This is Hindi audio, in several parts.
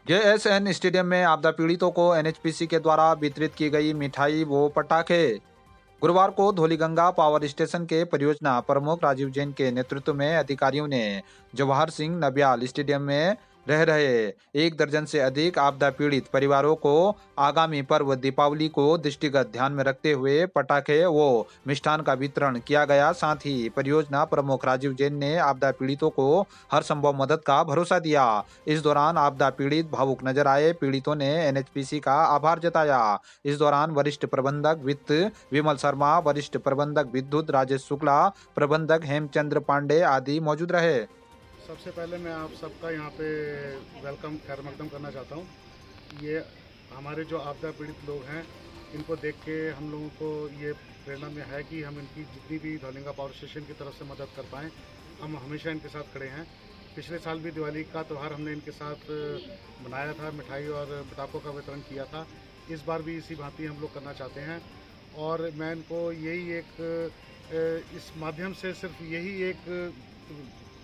जेएसएन स्टेडियम में आपदा पीड़ितों को एनएचपीसी के द्वारा वितरित की गई मिठाई व पटाखे। गुरुवार को धौलीगंगा पावर स्टेशन के परियोजना प्रमुख राजीव जैन के नेतृत्व में अधिकारियों ने जवाहर सिंह नबियाल स्टेडियम में रह रहे 1 दर्जन से अधिक आपदा पीड़ित परिवारों को आगामी पर्व दीपावली को दृष्टिगत ध्यान में रखते हुए पटाखे व मिष्ठान का वितरण किया गया। साथ ही परियोजना प्रमुख राजीव जैन ने आपदा पीड़ितों को हर संभव मदद का भरोसा दिया। इस दौरान आपदा पीड़ित भावुक नजर आए। पीड़ितों ने एनएचपीसी का आभार जताया। इस दौरान वरिष्ठ प्रबंधक वित्त विमल शर्मा, वरिष्ठ प्रबंधक विद्युत राजेश शुक्ला, प्रबंधक हेमचंद्र पांडे आदि मौजूद रहे। सबसे पहले मैं आप सबका यहाँ पे वेलकम खैर मकदम करना चाहता हूँ। ये हमारे जो आपदा पीड़ित लोग हैं, इनको देख के हम लोगों को ये प्रेरणा में है कि हम इनकी जितनी भी धौलिंगा पावर स्टेशन की तरफ से मदद कर पाएँ। हम हमेशा इनके साथ खड़े हैं। पिछले साल भी दिवाली का त्यौहार हमने इनके साथ मनाया था, मिठाई और पटाखों का वितरण किया था। इस बार भी इसी भांति हम लोग करना चाहते हैं। और मैं इनको यही इस माध्यम से सिर्फ यही एक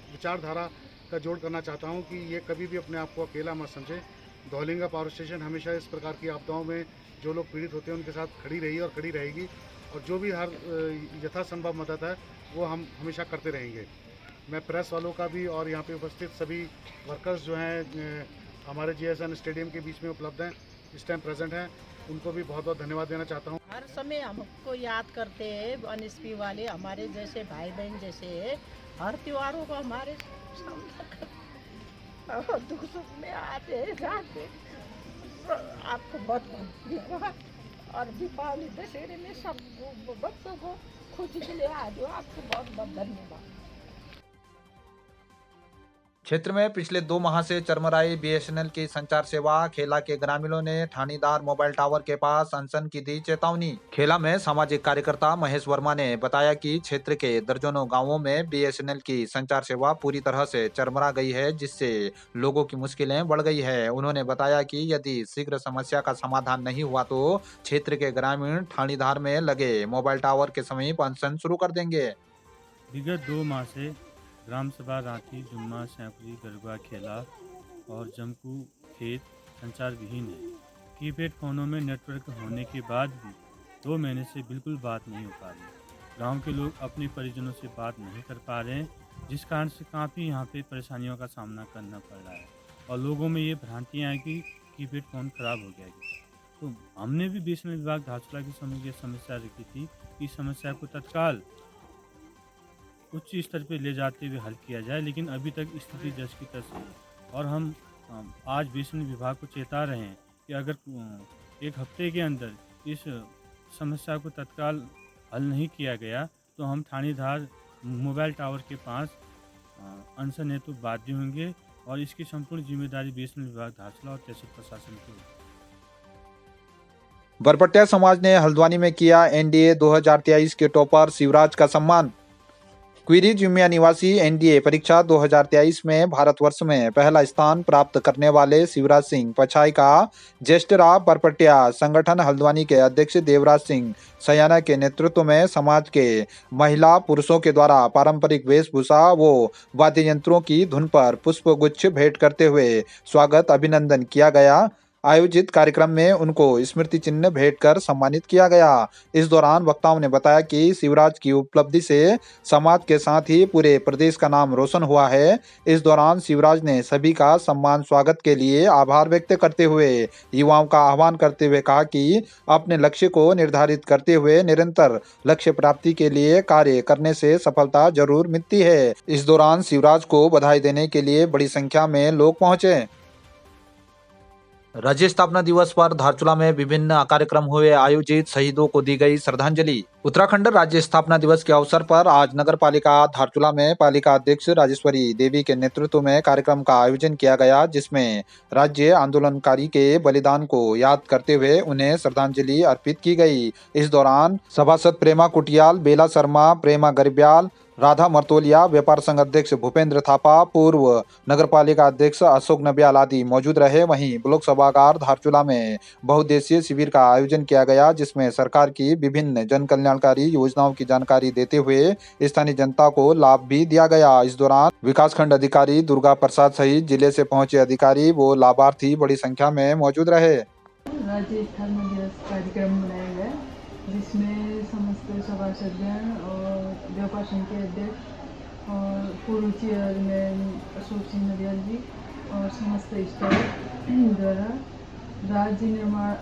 विचारधारा का जोड़ करना चाहता हूं कि ये कभी भी अपने आप को अकेला मत समझे। धौलिंगा पावर स्टेशन हमेशा इस प्रकार की आपदाओं में जो लोग पीड़ित होते हैं उनके साथ खड़ी रही और खड़ी रहेगी, और जो भी हर यथासंभव मदद है वो हम हमेशा करते रहेंगे। मैं प्रेस वालों का भी और यहाँ पे उपस्थित सभी वर्कर्स जो हैं हमारे जेएसएन स्टेडियम के बीच में उपलब्ध हैं, इस टाइम प्रेजेंट हैं, उनको भी बहुत बहुत धन्यवाद देना चाहता हूँ। हर समय हमको याद करते हैं एनएसपी वाले, हमारे जैसे भाई बहन जैसे है। हर त्योहारों को हमारे सामना कर और दुख सुख में आते जाते। आपको बहुत बहुत धन्यवाद। और दीपावली दशहरे में सब बच्चों को खुशी के लिए आ जाओ। आपको बहुत बहुत धन्यवाद। क्षेत्र में पिछले 2 माह से चरमराई बीएसएनएल की संचार सेवा। खेला के ग्रामीणों ने ठाणीदार मोबाइल टावर के पास अनशन की दी चेतावनी। खेला में सामाजिक कार्यकर्ता महेश वर्मा ने बताया कि क्षेत्र के दर्जनों गांवों में बीएसएनएल की संचार सेवा पूरी तरह से चरमरा गई है, जिससे लोगों की मुश्किलें बढ़ गई है। उन्होंने बताया कि यदि शीघ्र समस्या का समाधान नहीं हुआ तो क्षेत्र के ग्रामीण ठाणीदार में लगे मोबाइल टावर के समीप अनशन शुरू कर देंगे। विगत 2 माह से ग्राम सभा रांची, जुम्मा, सैंपरी, गरबा, खेला और जमकू खेत संचार विहीन है। कीपैड फ़ोनों में नेटवर्क होने के बाद भी 2 महीने से बिल्कुल बात नहीं हो पा रही। गांव के लोग अपने परिजनों से बात नहीं कर पा रहे हैं, जिस कारण से काफ़ी यहाँ पे परेशानियों का सामना करना पड़ रहा है। और लोगों में ये भ्रांतियाँ हैं कि कीपैड फ़ोन ख़राब हो गया है। तो हमने भी बीएसएनएल विभाग धारचूला की समस्या रखी थी कि इस समस्या को तत्काल उच्च स्तर पे ले जाते हुए हल किया जाए, लेकिन अभी तक स्थिति जस की तस है। और हम आज बीएसएनएल विभाग को चेता रहे हैं कि अगर 1 हफ्ते के अंदर इस समस्या को तत्काल हल नहीं किया गया तो हम ठाणीधार मोबाइल टावर के पास अनशन हेतु बाध्य होंगे, और इसकी संपूर्ण जिम्मेदारी बीएसएनएल विभाग धारचूला और तहसील प्रशासन की होगी। बरपटिया समाज ने हल्द्वानी में किया एनडीए 2023 के टॉपर शिवराज का सम्मान। क्वीरी जुमिया निवासी एनडीए परीक्षा 2023 में भारतवर्ष में पहला स्थान प्राप्त करने वाले शिवराज सिंह पछाई का ज्येष्ठराव बरपटिया संगठन हल्द्वानी के अध्यक्ष देवराज सिंह सयाना के नेतृत्व में समाज के महिला पुरुषों के द्वारा पारंपरिक वेशभूषा व वाद्य यंत्रों की धुन पर पुष्प गुच्छ भेंट करते हुए स्वागत अभिनंदन किया गया। आयोजित कार्यक्रम में उनको स्मृति चिन्ह भेंट कर सम्मानित किया गया। इस दौरान वक्ताओं ने बताया कि शिवराज की उपलब्धि से समाज के साथ ही पूरे प्रदेश का नाम रोशन हुआ है। इस दौरान शिवराज ने सभी का सम्मान स्वागत के लिए आभार व्यक्त करते हुए युवाओं का आह्वान करते हुए कहा कि अपने लक्ष्य को निर्धारित करते हुए निरंतर लक्ष्य प्राप्ति के लिए कार्य करने से सफलता जरूर मिलती है। इस दौरान शिवराज को बधाई देने के लिए बड़ी संख्या में लोग पहुंचे। राज्य स्थापना दिवस पर धारचूला में विभिन्न कार्यक्रम हुए आयोजित, शहीदों को दी गई श्रद्धांजलि। उत्तराखंड राज्य स्थापना दिवस के अवसर पर आज नगर पालिका धारचूला में पालिका अध्यक्ष राजेश्वरी देवी के नेतृत्व में कार्यक्रम का आयोजन किया गया, जिसमें राज्य आंदोलनकारी के बलिदान को याद करते हुए उन्हें श्रद्धांजलि अर्पित की गई। इस दौरान सभासद प्रेमा कुटियाल, बेला शर्मा, प्रेमा गरिब्याल, राधा मर्तोलिया, व्यापार संघ अध्यक्ष भूपेंद्र थापा, पूर्व नगरपालिका अध्यक्ष अशोक नबियाल आदि मौजूद रहे। वहीं ब्लॉक सभागार धारचूला में बहुउद्देशीय शिविर का आयोजन किया गया, जिसमें सरकार की विभिन्न जन कल्याणकारी योजनाओं की जानकारी देते हुए स्थानीय जनता को लाभ भी दिया गया। इस दौरान विकासखंड अधिकारी दुर्गा प्रसाद सहित जिले से पहुंचे अधिकारी व लाभार्थी बड़ी संख्या में मौजूद रहे। राज्य स्थापना दिवस कार्यक्रम मनाया गया, जिसमें समस्त सभासदगण और व्यापार संघ के अध्यक्ष और पूर्व चेयरमैन अशोक सिंह नबियाल जी और समस्त स्टाफ द्वारा राज्य निर्माण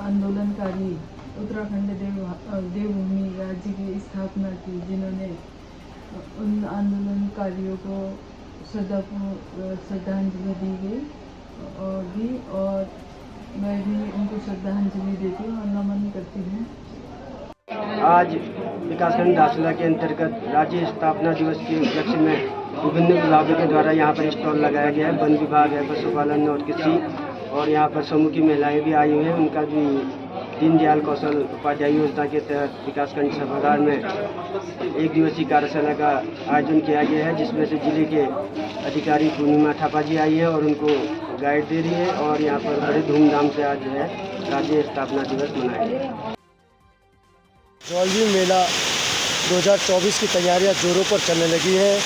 आंदोलनकारी उत्तराखंड देवभूमि राज्य की स्थापना की, जिन्होंने उन आंदोलनकारियों को श्रद्धांजलि दी और मैं भी उनको श्रद्धांजलि देती हूँ और नमन करती हूँ। आज विकासखंड धारचूला के अंतर्गत राज्य स्थापना दिवस के उपलक्ष्य में विभिन्न विभागों के द्वारा यहाँ पर स्टॉल लगाया गया है। वन विभाग है, पशुपालन और कृषि, और यहाँ पर समूह की महिलाएं भी आई हुई हैं। उनका भी दीनदयाल कौशल उपाध्याय योजना के तहत विकासखंड सभागार में एक दिवसीय कार्यशाला का आयोजन किया गया है, जिसमें से जिले के अधिकारी पूर्णिमा थापा जी आई है और उनको गाइड दे रही है। और यहाँ पर बड़े धूमधाम से आज जो है राज्य स्थापना दिवस मनाया गया। डोलवी मेला 2024 की तैयारियां जोरों पर चलने लगी हैं।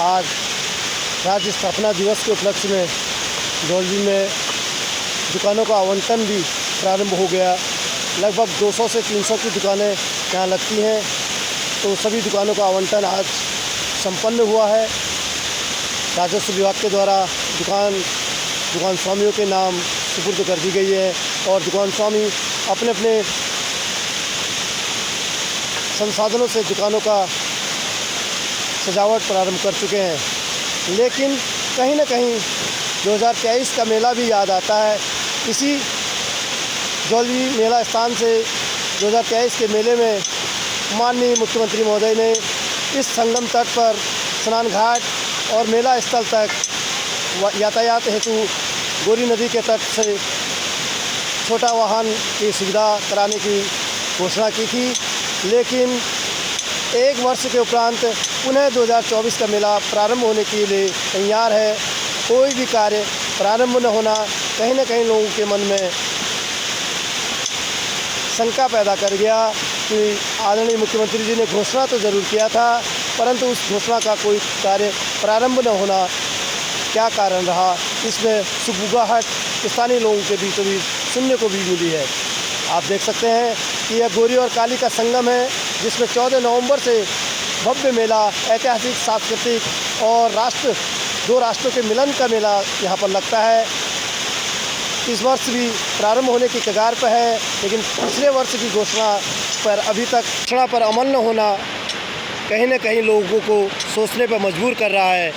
आज राज्य स्थापना दिवस के उपलक्ष्य में डोलवी में दुकानों का आवंटन भी प्रारंभ हो गया। लगभग 200 से 300 की दुकानें यहाँ लगती हैं, तो सभी दुकानों का आवंटन आज संपन्न हुआ है। राजस्व विभाग के द्वारा दुकान स्वामियों के नाम सुपुर्द कर दी गई है और दुकान स्वामी अपने अपने संसाधनों से दुकानों का सजावट प्रारंभ कर चुके हैं। लेकिन कहीं ना कहीं 2023 का मेला भी याद आता है। इसी डोलवी मेला स्थान से 2023 के मेले में माननीय मुख्यमंत्री महोदय ने इस संगम तट पर स्नान घाट और मेला स्थल तक यातायात हेतु गोरी नदी के तट से छोटा वाहन की सुविधा कराने की घोषणा की थी। लेकिन एक वर्ष के उपरांत पुनः 2024 का मेला प्रारंभ होने के लिए तैयार है। कोई भी कार्य प्रारंभ न होना कहीं ना कहीं लोगों के मन में शंका पैदा कर गया कि आदरणीय मुख्यमंत्री जी ने घोषणा तो ज़रूर किया था, परंतु उस घोषणा का कोई कार्य प्रारंभ न होना क्या कारण रहा। इसमें सुगबुगाहट स्थानीय लोगों के बीचों बीच सुनने को भी मिली है। आप देख सकते हैं कि यह गोरी और काली का संगम है, जिसमें 14 नवंबर से भव्य मेला, ऐतिहासिक, सांस्कृतिक और दो राष्ट्रों के मिलन का मेला यहाँ पर लगता है। इस वर्ष भी प्रारंभ होने की कगार पर है, लेकिन पिछले वर्ष की घोषणा पर अभी तक घोषणा पर अमल न होना कहीं न कहीं लोगों को सोचने पर मजबूर कर रहा है।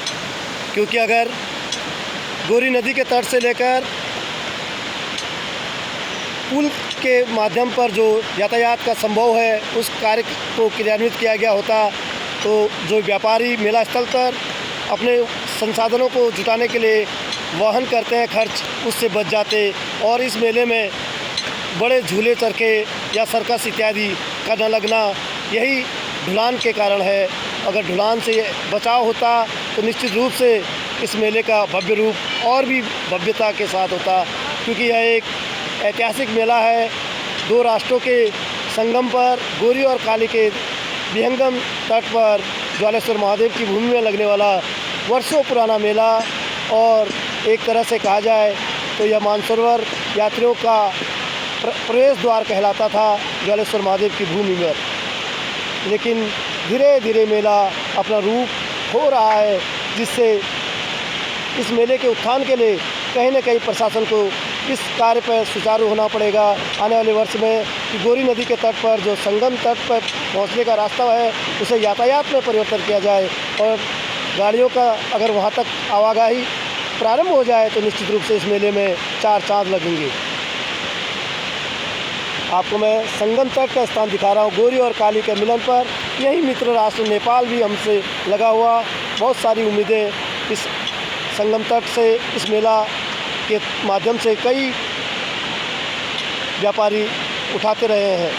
क्योंकि अगर गोरी नदी के तट से लेकर पुल के माध्यम पर जो यातायात का संभव है, उस कार्य को क्रियान्वित किया गया होता तो जो व्यापारी मेला स्थल पर अपने संसाधनों को जुटाने के लिए वहन करते हैं खर्च, उससे बच जाते। और इस मेले में बड़े झूले चरखे या सर्कस इत्यादि का न लगना यही ढुलान के कारण है। अगर ढुलान से बचाव होता तो निश्चित रूप से इस मेले का भव्य रूप और भी भव्यता के साथ होता, क्योंकि यह एक ऐतिहासिक मेला है। दो राष्ट्रों के संगम पर गोरी और काली के विहंगम तट पर ज्वालेश्वर महादेव की भूमि में लगने वाला वर्षों पुराना मेला, और एक तरह से कहा जाए तो यह मानसरोवर यात्रियों का प्रवेश द्वार कहलाता था ज्वालेश्वर महादेव की भूमि में। लेकिन धीरे धीरे मेला अपना रूप खो रहा है, जिससे इस मेले के उत्थान के लिए कहीं न कहीं प्रशासन को इस कार्य पर सुचारू होना पड़ेगा आने वाले वर्ष में, कि गोरी नदी के तट पर जो संगम तट पर पहुंचने का रास्ता है उसे यातायात में परिवर्तन किया जाए और गाड़ियों का अगर वहां तक आवाजाही प्रारंभ हो जाए तो निश्चित रूप से इस मेले में चार चांद लगेंगे। आपको मैं संगम तट का स्थान दिखा रहा हूँ, गोरी और काली के मिलन पर। यही मित्र राष्ट्र नेपाल भी हमसे लगा हुआ, बहुत सारी उम्मीदें इस संगम तट से, इस मेला के माध्यम से कई व्यापारी उठाते रहे हैं।